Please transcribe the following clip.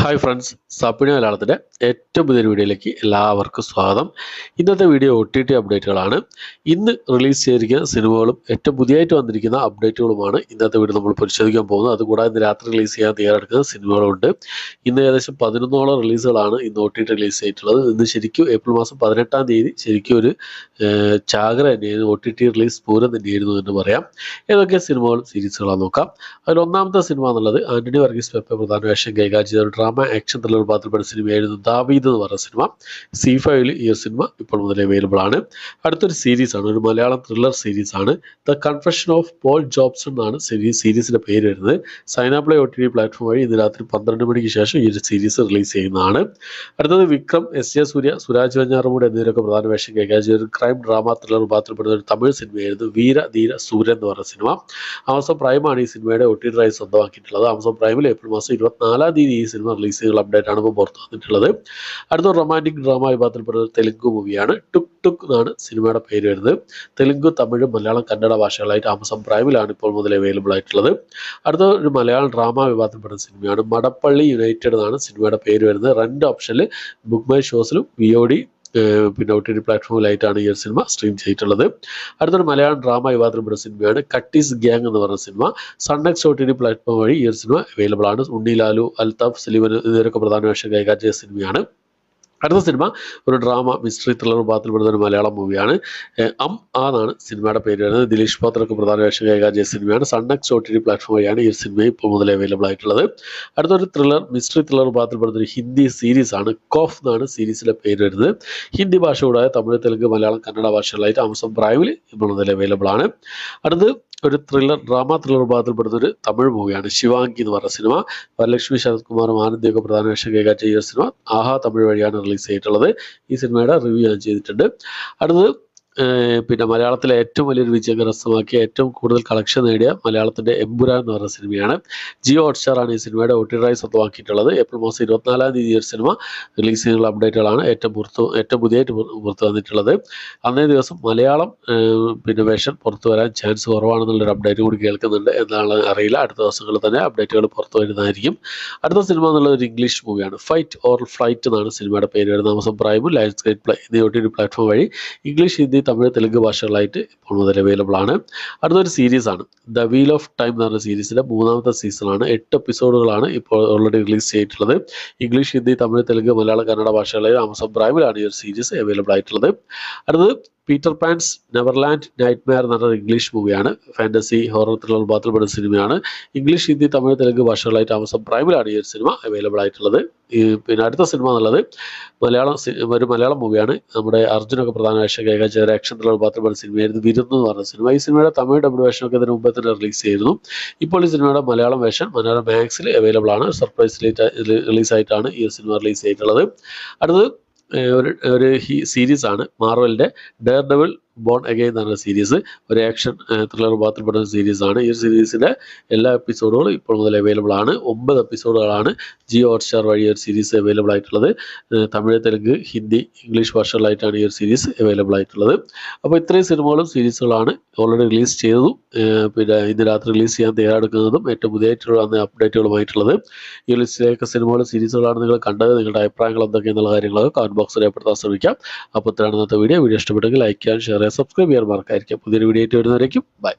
Hi friends, സപ്പിണി മലയാളത്തിൻ്റെ ഏറ്റവും പുതിയൊരു വീഡിയോയിലേക്ക് എല്ലാവർക്കും സ്വാഗതം. ഇന്നത്തെ വീഡിയോ OTT അപ്ഡേറ്റുകളാണ്. ഇന്ന് റിലീസ് ചെയ്തിരിക്കുന്ന സിനിമകളും ഏറ്റവും പുതിയതായിട്ട് വന്നിരിക്കുന്ന അപ്ഡേറ്റുകളുമാണ് ഇന്നത്തെ വീഡിയോ നമ്മൾ പരിശോധിക്കാൻ പോകുന്നത്. അതുകൂടാതെ ഇന്ന് രാത്രി റിലീസ് ചെയ്യാൻ തയ്യാറെടുക്കുന്ന സിനിമകളുണ്ട്. ഇന്ന് ഏകദേശം 11ഓളം റിലീസുകളാണ് ഇന്ന് OTT റിലീസ് ചെയ്തിട്ടുള്ളത്. ഇന്ന് ശരിക്കും ഏപ്രിൽ മാസം 18-ാം തീയതി ശരിക്കും ഒരു ചാകര തന്നെയായിരുന്നു, OTT റിലീസ് പൂരം തന്നെയായിരുന്നു എന്ന് പറയാം. ഏതൊക്കെ സിനിമകളും സീരീസുകളാണ് നോക്കാം. അതിൽ ഒന്നാമത്തെ സിനിമ എന്നുള്ളത് ആന്റണി വർഗീസ് പെപ്പ പ്രധാന വേഷം കൈകാര്യം ചെയ്ത ഡ്രാമ ആക്ഷൻ ത്രില്ലർ വിഭാഗത്തിൽപ്പെട്ട സിനിമയായിരുന്നു ദാവീദ് എന്ന് പറയുന്ന സിനിമ. C5 ഈ ഒരു സിനിമ ഇപ്പോൾ മുതൽ അവൈലബിൾ ആണ്. അടുത്തൊരു സീരീസ് ആണ്, ഒരു മലയാളം ത്രില്ലർ സീരീസ് ആണ്. The confession of Paul Jobson എന്നാണ് സീരീസിന്റെ പേര് വരുന്നത്. സൈനാപ്ലേ OTT പ്ലാറ്റ്ഫോം വഴി ഇന്ന് രാത്രി 12 മണിക്ക് ശേഷം ഈ ഒരു സീരീസ് റിലീസ് ചെയ്യുന്നതാണ്. അടുത്തത് വിക്രം, SJ സൂര്യ, സുരാജ് വെഞ്ഞാറമൂട് എന്നിവരൊക്കെ പ്രധാന വേഷം കൈകാര്യം ചെയ്ത ഒരു ക്രൈം ഡ്രാമ ത്രില്ലർ വിഭാഗത്തിൽപ്പെടുന്ന ഒരു തമിഴ് സിനിമയായിരുന്നു വീര ധീര സൂര്യൻ എന്ന് പറയുന്ന സിനിമ. ആമസോൺ പ്രൈമാണ് ഈ സിനിമയുടെ OTT റൈറ്റ്സ് സ്വന്തമാക്കിയിട്ടുള്ളത്. ആമസോൺ പ്രൈമിൽ ഏപ്രിൽ മാസം 24-ാം തീയതി ഈ സിനിമ റിലീസ് ചെയ്യുന്ന അപ്ഡേറ്റ് ആണ് ഇപ്പോൾ പുറത്തു വന്നിട്ടുള്ളത്. അടുത്ത റൊമാൻറ്റിക് ഡ്രാമ വിഭാഗത്തിൽപ്പെടുന്ന തെലുങ്ക് മൂവിയാണ്. ടുക് ടുക് എന്നാണ് സിനിമയുടെ പേര് വരുന്നത്. തെലുങ്ക്, തമിഴ്, മലയാളം, കന്നഡ ഭാഷകളായിട്ട് ആമസോൺ പ്രൈമിലാണ് ഇപ്പോൾ മുതൽ അവൈലബിൾ ആയിട്ടുള്ളത്. അടുത്ത ഒരു മലയാളം ഡ്രാമ വിഭാഗത്തിൽപ്പെടുന്ന സിനിമയാണ് മടപ്പള്ളി യുണൈറ്റഡ് എന്നാണ് സിനിമയുടെ പേര് വരുന്നത്. 2 ഓപ്ഷനിൽ ബുക്ക് മൈ ഷോസിലും VOD പിന്നെ OTT പ്ലാറ്റ്ഫോമിലായിട്ടാണ് ഈ ഒരു സിനിമ സ്ട്രീം ചെയ്തിട്ടുള്ളത്. അടുത്തൊരു മലയാളം ഡ്രാമ വിഭാഗത്തിൽപ്പെട്ട സിനിമയാണ് കട്ടീസ് ഗ്യാങ് എന്ന് പറയുന്ന സിനിമ. സൺനെക്സ്റ്റ് OTT പ്ലാറ്റ്ഫോം വഴി ഈ ഒരു സിനിമ അവൈലബിൾ ആണ്. ഉണ്ണി ലാലു, അൽതാഫ് സലീമൻ എന്നിവരൊക്കെ പ്രധാന വേഷം കൈകാര്യം ചെയ്ത സിനിമയാണ്. അടുത്ത സിനിമ ഒരു ഡ്രാമ മിസ്റ്ററി ത്രില്ലർ വിഭാഗത്തിൽപ്പെടുന്ന ഒരു മലയാളം മൂവിയാണ്. എന്നാണ് സിനിമയുടെ പേര് വരുന്നത്. ദിലീഷ് പാത്രക്ക് പ്രധാന വേഷം കൈകാര്യം ചെയ്ത സിനിമയാണ്. സൺനെക്സ്റ്റ് OTT പ്ലാറ്റ്ഫോം വഴിയാണ് ഈ സിനിമ ഇപ്പോൾ മുതൽ അവൈലബിൾ ആയിട്ടുള്ളത്. അടുത്തൊരു മിസ്റ്ററി ത്രില്ലർ വിഭാഗത്തിൽപ്പെടുന്ന ഒരു ഹിന്ദി സീരീസ് ആണ്. കോഫ് എന്നാണ് സീരീസിലെ പേര് വരുന്നത്. ഹിന്ദി ഭാഷ കൂടാതെ തമിഴ്, തെലുങ്ക്, മലയാളം, കന്നഡ ഭാഷകളായിട്ട് ആമസോൺ പ്രൈമിൽ ഇപ്പോൾ മുതൽ അവൈലബിൾ ആണ്. അടുത്ത് ഒരു ഡ്രാമ ത്രില്ലർ വിഭാഗത്തിൽപ്പെടുന്ന ഒരു തമിഴ് മൂവിയാണ് ശിവാങ്കി എന്ന് പറയുന്ന സിനിമ. വരലക്ഷ്മി, ശരത് കുമാറും ആനന്ദിയൊക്കെ പ്രധാന വേഷം കൈകാര്യം ചെയ്യുന്ന സിനിമ ആഹാ തമിഴ് വഴിയാണ് റിലീസ് ചെയ്തിട്ടുള്ളത്. ഈ സിനിമയുടെ റിവ്യൂ ഞാൻ ചെയ്തിട്ടുണ്ട്. അടുത്തത് പിന്നെ മലയാളത്തിലെ ഏറ്റവും വലിയൊരു വിജയം കരസ്ഥമാക്കിയ ഏറ്റവും കൂടുതൽ കളക്ഷൻ നേടിയ മലയാളത്തിൻ്റെ എമ്പുരാൻ എന്ന് പറയുന്ന സിനിമയാണ്. ജിയോ ഹോട്ട്സ്റ്റാർ ആണ് ഈ സിനിമയുടെ OTT റൈറ്റ്സ് സ്വന്തമാക്കിയിട്ടുള്ളത്. ഏപ്രിൽ മാസം 24-ാം തീയതി ഒരു സിനിമ റിലീസ് ചെയ്യുന്ന അപ്ഡേറ്റുകളാണ് ഏറ്റവും പുതിയതായിട്ട് പുറത്തു വന്നിട്ടുള്ളത്. അന്നേ ദിവസം മലയാളം പിന്നെ വേഷം പുറത്തു വരാൻ ചാൻസ് കുറവാണെന്നുള്ളൊരു അപ്ഡേറ്റ് കൂടി കേൾക്കുന്നുണ്ട്. എന്താണ് അറിയില്ല. അടുത്ത ദിവസങ്ങളിൽ തന്നെ അപ്ഡേറ്റുകൾ പുറത്തു വരുന്നതായിരിക്കും. അടുത്ത സിനിമ എന്നുള്ളത് ഒരു ഇംഗ്ലീഷ് മൂവിയാണ്. ഫൈറ്റ് ഓർ ഫ്ലൈറ്റ് എന്നാണ് സിനിമയുടെ പേര് വരുന്നത്. ആമസോൺ പ്രൈമും ലയൺസ് ഗേറ്റ് പ്ലേ എന്നീ OTT പ്ലാറ്റ്ഫോം വഴി ഇംഗ്ലീഷ്, ഹിന്ദി, തമിഴ്, തെലുങ്ക് ഭാഷകളായിട്ട് ഇപ്പോൾ മുതൽ അവൈലബിൾ ആണ്. അടുത്തൊരു സീരീസ് ആണ് ദ വീൽ ഓഫ് ടൈം എന്ന് പറഞ്ഞ സീരീസിന്റെ 3-ാമത്തെ സീസണാണ്. 8 എപ്പിസോഡുകളാണ് ഇപ്പോൾ ഓൾറെഡി റിലീസ് ചെയ്തിട്ടുള്ളത്. ഇംഗ്ലീഷ്, ഹിന്ദി, തമിഴ്, തെലുങ്ക്, മലയാളം, കന്നഡ ഭാഷകളിൽ ആമസോൺ പ്രൈമിലാണ് ഈ ഒരു സീരീസ് അവൈലബിൾ ആയിട്ടുള്ളത്. അടുത്തത് പീറ്റർ പാൻസ് നെവർലാൻഡ് നൈറ്റ്മെയർ എന്ന് പറഞ്ഞ ഇംഗ്ലീഷ് മൂവിയാണ്. ഫാന്റസി ഹൊറർ ത്രില്ലർ വിഭാഗത്തിൽപ്പെടുന്ന സിനിമയാണ്. ഇംഗ്ലീഷ്, ഹിന്ദി, തമിഴ്, തെലുങ്ക് ഭാഷകളായിട്ട് ആമസോൺ പ്രൈമിലാണ് ഈ ഒരു സിനിമ അവൈലബിൾ ആയിട്ടുള്ളത്. പിന്നെ അടുത്ത സിനിമ എന്നുള്ളത് ഒരു മലയാളം മൂവിയാണ്. നമ്മുടെ അർജുനൊക്കെ പ്രധാന വേഷം കൈകാര്യം ചെയ്ത ആക്ഷൻ ത്രില്ലർ വിഭാഗത്തിൽപ്പെടുന്ന സിനിമയായിരുന്നു വിരുന്ന് എന്ന് പറഞ്ഞ സിനിമ. ഈ സിനിമയുടെ തമിഴ് ഡബിൾ വേഷനൊക്കെ ഇതിന് മുമ്പേ തന്നെ റിലീസ് ചെയ്തിരുന്നു. ഇപ്പോൾ ഈ സിനിമയുടെ മലയാളം വേഷം മലയാളം മാക്സിൽ അവൈലബിൾ ആണ്. സർപ്രൈസ് റിലീസായിട്ടാണ് ഈ സിനിമ റിലീസ് ചെയ്തിട്ടുള്ളത്. അടുത്തത് ഒരു സീരീസ് ആണ് മാർവലിന്റെ ഡെയർ ഡെവിൾ ബോൺ അഗെയിൻ എന്ന് പറഞ്ഞ സീരീസ്. ഒരു ആക്ഷൻ ത്രില്ലർ വിഭാഗത്തിൽപ്പെടുന്ന സീരീസ് ആണ്. ഈ സീരീസിന്റെ എല്ലാ എപ്പിസോഡുകളും ഇപ്പോൾ മുതൽ അവൈലബിൾ ആണ്. 9 എപ്പിസോഡുകളാണ് ജിയോ ഹോട്ട്സ്റ്റാർ വഴി ഒരു സീരീസ് അവൈലബിൾ ആയിട്ടുള്ളത്. തമിഴ്, തെലുങ്ക്, ഹിന്ദി, ഇംഗ്ലീഷ് ഭാഷകളിലായിട്ടാണ് ഈ ഒരു സീരീസ് അവൈലബിൾ ആയിട്ടുള്ളത്. അപ്പോൾ ഇത്രയും സിനിമകളും സീരീസുകളാണ് ഓൾറെഡി റിലീസ് ചെയ്തതും പിന്നെ ഇന്ന് രാത്രി റിലീസ് ചെയ്യാൻ തയ്യാറെടുക്കുന്നതും ഏറ്റവും പുതിയതായിട്ടുള്ള അപ്ഡേറ്റുകളുമായിട്ടുള്ളത്. ഈ ലിസ്റ്റിലേക്ക് സിനിമകളും സീരീസുകളാണ് നിങ്ങൾ കണ്ടത്. നിങ്ങളുടെ അഭിപ്രായങ്ങൾ എന്തൊക്കെയെന്നുള്ള കാര്യങ്ങളൊക്കെ കമന്റ് ബോക്സിൽ രേഖപ്പെടുത്താൻ ശ്രമിക്കാം. അപ്പോൾ ഇത്രയാണ് ഇന്നത്തെ വീഡിയോ ഇഷ്ടപ്പെട്ടെങ്കിൽ ലൈക്ക് ചെയ്യാൻ, ഷെയർ ചെയ്യാൻ, സബ്സ്ക്രൈബ് ചെയ്യാൻ മറക്കാതിരിക്കാം. പുതിയൊരു വീഡിയോ ആയിട്ട് വരുന്നവരേക്കും ബൈ.